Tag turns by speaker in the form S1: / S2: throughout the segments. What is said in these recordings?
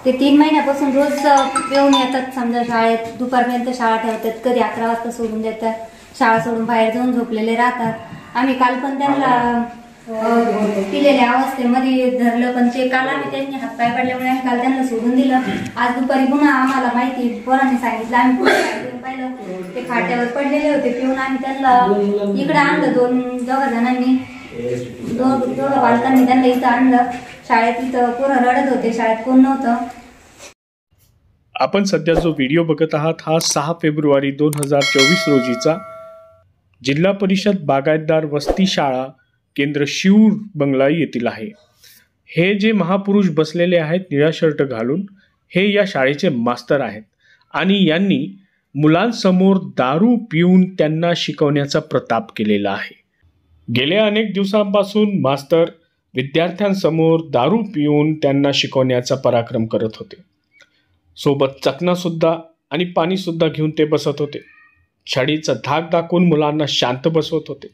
S1: ते 3 महिन्यापासून रोज येऊन येतात. समजा शाळेत दुपारपर्यंत शाळा ठेवतात, कधी 11 वाजता सोडून देतात. शाळा सोडून बाहेर जाऊन झोपलेले राहतात. आम्ही काल पण त्यांना पिलेल्या अवस्थेमध्ये धरलं, पण ते काल आम्ही त्यांनी हातपाय पडल्यामुळे आम्ही काल त्यांना सोडून दिलं. आज दुपारी पुन्हा आम्हाला माहिती पोरांनी सांगितलं, आम्ही पुन्हा पाहिलं ते खाट्यावर पडलेले होते. पिऊन आम्ही त्यांना इकडे आणलं. दोघा जणांनी दोघं बालकांनी त्यांना इथं आणलं. शाळेत इथं पोरं रडत होते, शाळेत कोण नव्हतं.
S2: आपण सध्या जो व्हिडिओ बघत आहात हा 6 फेब्रुवारी 2024 रोजीचा जिल्हा परिषद बागायतदार वस्ती शाळा केंद्र शिऊर बंगला येथील आहे. हे जे महापुरुष बसलेले आहेत निळा शर्ट घालून, हे या शाळेचे मास्तर आहेत आणि यांनी मुलांसमोर दारू पिऊन त्यांना शिकवण्याचा प्रताप केलेला आहे. गेल्या अनेक दिवसांपासून मास्तर विद्यार्थ्यांसमोर दारू पिऊन त्यांना शिकवण्याचा पराक्रम करत होते. सोबत चकनासुद्धा आणि पाणीसुद्धा घेऊन ते बसत होते. छडीचा धाक दाखवून मुलांना शांत बसवत होते.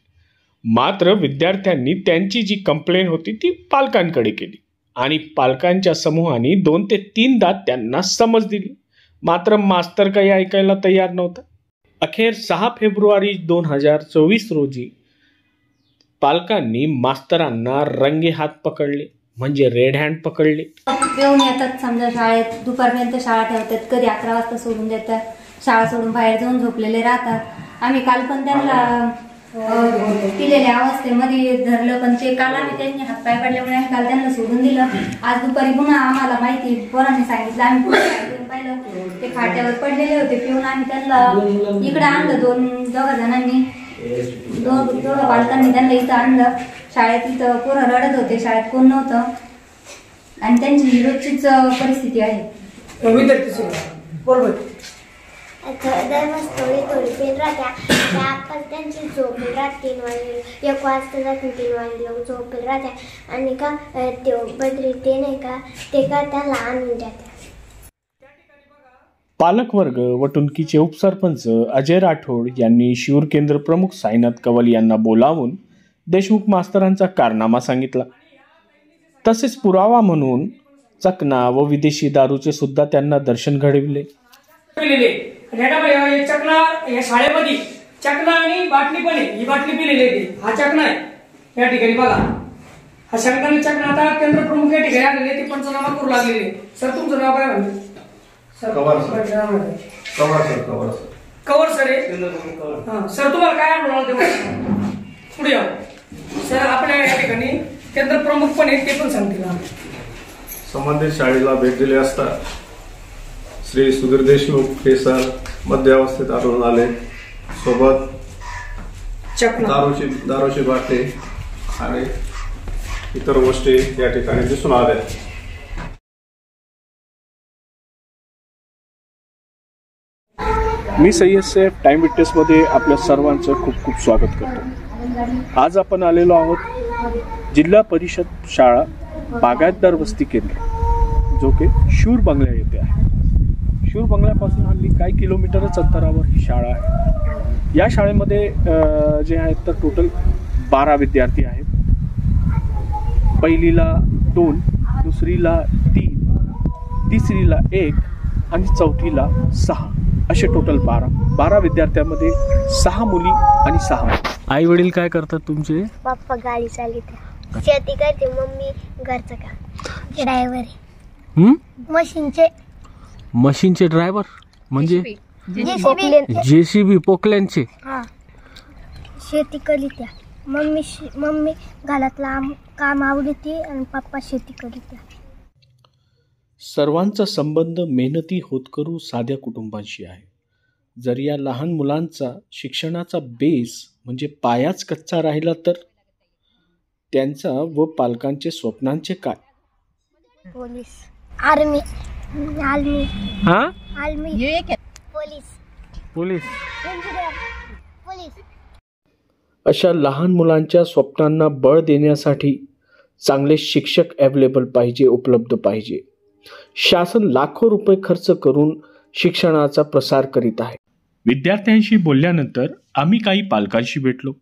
S2: मात्र विद्यार्थ्यांनी त्यांची जी कंप्लेंट होती ती पालकांकडे केली आणि पालकांच्या समूहाने 2 ते 3दा त्यांना समज दिली. मात्र मास्तर काही ऐकायला तयार नव्हता. अखेर 6 फेब्रुवारी 2024 रोजी पालकांनी मास्तरांना रंगे हात पकडले, म्हणजे रेड हँड पकडले.
S1: येऊन येतात. समजा शाळेत दुपारपर्यंत शाळा ठेवतात, कधी 11 वाजता सोडून देतात. शाळा सोडून बाहेर जाऊन झोपलेले राहतात. आम्ही काल पण त्यांना पिलेल्या अवस्थेमध्ये धरलं, पण ते काल आम्ही त्यांनी हातपाय पडल्यामुळे आम्ही काल त्यांना सोडून दिलं. आज दुपारी पुन्हा आम्हाला माहिती पोरांनी सांगितलं, आम्ही पुन्हा पाहिलं ते खाट्यावर पडलेले होते. पिऊन आम्ही त्यांना इकडे आणलं. दोघा जणांनी दोघं बालकांनी त्यांना इथं आणलं. शाळेत इथं पोरं रडत होते, शाळेत कोण नव्हतं आणि त्यांची रोजचीच परिस्थिती आहे.
S3: थोडी पेन राहत्या त्या आपण त्यांची झोपेल राहते 3 वाजले, 1 वाजता जाते 3 वाजले झोपेल राहत्या आणि का ते बद्री ते नाही का ते का त्याला आणून द्यात्या.
S2: पालकवर्ग व टुनकीचे उपसरपंच अजय राठोड यांनी शिऊर केंद्र प्रमुख साईनाथ कवल यांना बोलावून देशमुख मास्तरांचा कारनामा सांगितला. तसेच पुरावा म्हणून चकना व विदेशी दारूचे सुद्धा त्यांना दर्शन घडविले.
S4: चकना या शाळेमध्ये चकना आणि बाटली पण आहे. ही बाटली पिलेली आहे. हा चकना आहे या ठिकाणी बघा. हा शंकराने चकना आता केंद्र प्रमुख या ठिकाणी आलेले ते पंचनामा करू लागलेले. सर तुमचं नाव काय म्हणते? कवर सर सर तुम्हाला काय अनुभव पुढे या सर. आपल्या या ठिकाणी केंद्र प्रमुख पण आहेत, ते पण सांगतील.
S5: संबंधित शाळेला भेट दिली असता श्री सुधीर देशमुख हे सर मध्य अवस्थेत आढळून आले. सोबत दारूची बाटली आणि इतर गोष्टी या ठिकाणी दिसून आल्या.
S2: मी सय्यद सैफ टाइम विटनेसमध्ये आपल्या सर्वांचं खूप खूप स्वागत करतो. आज आपण आलेलो आहोत जिल्हा परिषद शाळा बागायतदार वस्ती केंद्र, जो की शिऊर बंगला येथे आहे. शिऊर बंगल्यापासून हल्ली काही किलोमीटरच अंतरावर ही शाळा आहे. या शाळेमध्ये जे आहेत तर टोटल 12 विद्यार्थी आहेत. पहिलीला 2, दुसरीला 3, तिसरीला 1 आणि चौथीला 6 असे टोटल 12 विद्यार्थ्यांमध्ये 6 मुली आणि 6 मुली. आई वडील काय करतात तुमचे?
S3: पप्पा गाडी चालवते, शेती करते, मम्मी घरचं काम, ड्रायव्हर
S2: मशीनचे ड्रायव्हर म्हणजे जेसीबी पोकल्यांचे.
S3: शेती करीत्या. मम्मी घरातला काम आवडते आणि पप्पा शेती करीत्या.
S2: सर्वांचा संबंध मेहनती होतकरू साध्या कुटुंबांशी आहे. जर या लहान मुलांचा शिक्षणाचा बेस म्हणजे पायाच कच्चा राहिला तर त्यांचा व पालकांचे स्वप्नांचे काय?
S3: पोलीस, आर्मी,
S2: पोलीस अशा लहान मुलांच्या स्वप्नांना बळ देण्यासाठी चांगले शिक्षक अवेलेबल पाहिजे, उपलब्ध पाहिजे. शासन लाखो रुपये खर्च करून शिक्षणाचा प्रसार करीत आहे. विद्यार्थ्यांशी बोलल्यानंतर आम्ही काही पालकांशी भेटलो.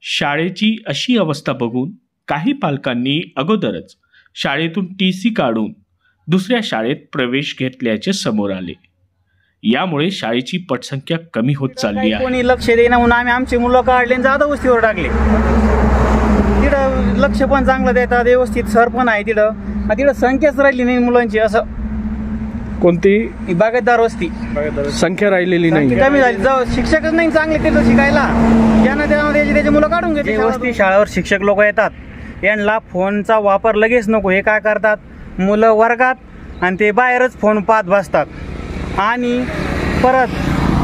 S2: शाळेची अशी अवस्था बघून काही पालकांनी अगोदरच शाळेतून TC काढून दुसऱ्या शाळेत प्रवेश घेतल्याचे समोर आले. यामुळे शाळेची पटसंख्या कमी होत चालली आहे.
S6: कोणी लक्ष देईना म्हणून आम्ही आमची मुलं काढले आणि जाधव वस्तीवर टाकले. तिथं लक्ष पण चांगलं देतात, व्यवस्थित सर पण आहे तिथं संख्याच राहिली नाही मुलांची. असं
S2: कोणती
S6: बागायतदार वस्ती
S2: संख्या राहिलेली नाही,
S6: कमी झाली. शिक्षकच नाही चांगले तिथं शिकायला, ज्यांना त्याची मुलं काढून घेते. वस्ती शाळेवर शिक्षक लोक येतात, यांना फोनचा वापर लगेच नको. हे काय करतात, मुलं वर्गात आणि ते बाहेरच फोन पाहत बसतात आणि परत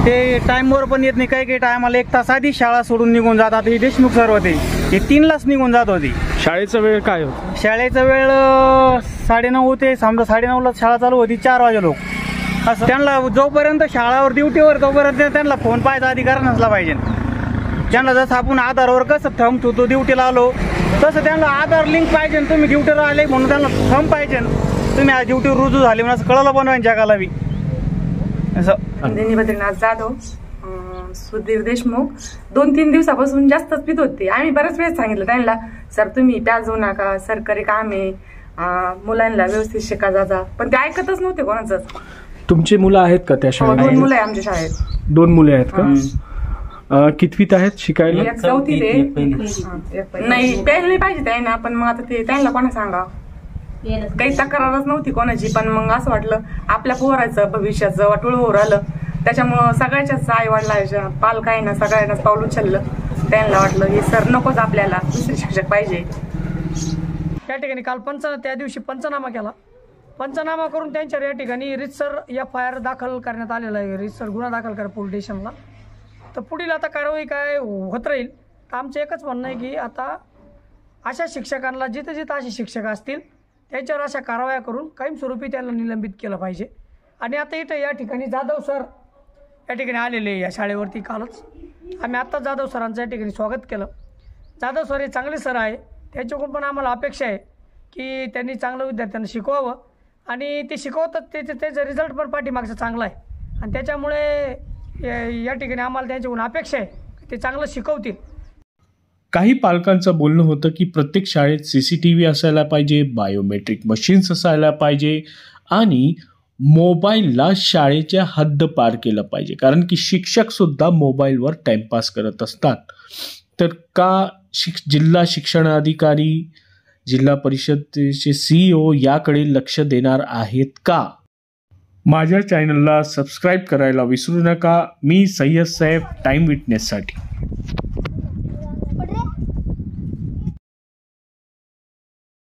S6: ते टाईमवर पण येत नाही. काही टायमाला 1 तास आधी शाळा सोडून निघून जातात. हे देशमुख सर होते, हे 3लाच निघून जात होती.
S2: शाळेचा वेळ काय होता?
S6: शाळेचा वेळ 9:30 होते. समजा 9:30ला शाळा चालू होती, 4 वाजे लोक. असं त्यांना जोपर्यंत शाळावर ड्युटीवर तोपर्यंत त्यांना फोन पाहायचा अधिकार नसला पाहिजे. त्यांना जसं आपण आधारवर कसं थंब ठेवतो ड्युटीला आलो, तसं त्यांना आधार लिंक पाहिजे. तुम्ही ड्युटीला आले म्हणून त्यांना थंब पाहिजे, तुम्ही आज ड्युटीवर रुजू झाले म्हणून असं कळलं बनवायचं जगाला बी. असं
S7: नंदिनी बद्रीनाथ जाधव, सुधीर देशमुख 2-3 दिवसापासून जास्तच पित होते. आम्ही बऱ्याच वेळेस सांगितलं त्यांना, सर तुम्ही प्याजू नका, सरकारी काम आहे, मुलांना व्यवस्थित शिका जाता, पण ते ऐकतच नव्हते कोणाचंच.
S2: तुमची मुलं आहेत का त्या शाळेत?
S7: 2 मुलं आहे आमच्या शाळेत.
S2: 2 मुले आहेत का? कितवीत आहेत शिकायला?
S7: 4थीत आहे. नाही प्यायला नाही पाहिजे त्यांना, पण मग आता ते त्यांना कोणा सांगा, काही तक्रारच नव्हती कोणाची. पण मग असं वाटलं आपल्या पोराचं भविष्याचं वाटोळ होऊ राहिलं, त्याच्यामुळं सगळ्याच्याच आई वडिलांच्या पालकांना सगळ्यांनाच पाऊल उचललं. त्यांना वाटलं हे सर नकोच, आपल्याला दुसरे शिक्षक पाहिजे.
S4: त्या ठिकाणी काल त्या दिवशी पंचनामा केला. पंचनामा करून त्यांच्यावर या ठिकाणी रीतसर FIR दाखल करण्यात आलेला आहे. रीतसर गुन्हा दाखल करा पोलीस स्टेशनला. तर पुढील आता कारवाई काय होत राहील. तर आमचं एकच म्हणणं आहे की आता अशा शिक्षकांना जिथे जिथं असे शिक्षक असतील त्यांच्यावर अशा कारवाया करून कायमस्वरूपी त्यांना निलंबित केलं पाहिजे. आणि आता इथं या ठिकाणी जाधव सर या ठिकाणी आलेले या शाळेवरती कालच. आम्ही आत्ता जाधव सरांचं या ठिकाणी स्वागत केलं. जाधव सर हे चांगले सर आहे, त्यांच्याकडून पण आम्हाला अपेक्षा आहे की त्यांनी चांगलं विद्यार्थ्यांना शिकवावं आणि ते शिकवतात त्याचा रिझल्ट पण पाठीमागचा चांगला आहे. आणि त्याच्यामुळे या ठिकाणी आम्हाला त्यांच्याकडून अपेक्षा आहे की ते चांगलं शिकवतील.
S2: काही पालकांचं बोलणं होतं की प्रत्येक शाळेत CCTV असायला पाहिजे, बायोमेट्रिक मशीन्स असायला पाहिजे आणि मोबाईलला शाळेच्या हद्द पार केलं पाहिजे, कारण की शिक्षकसुद्धा मोबाईलवर टाईमपास करत असतात. तर का जिल्हा शिक्षणाधिकारी, जिल्हा परिषदेचे CEO याकडे लक्ष देणार आहेत का? माझ्या चॅनलला सबस्क्राईब करायला विसरू नका. मी सय्यद सैफ, टाइम विटनेससाठी.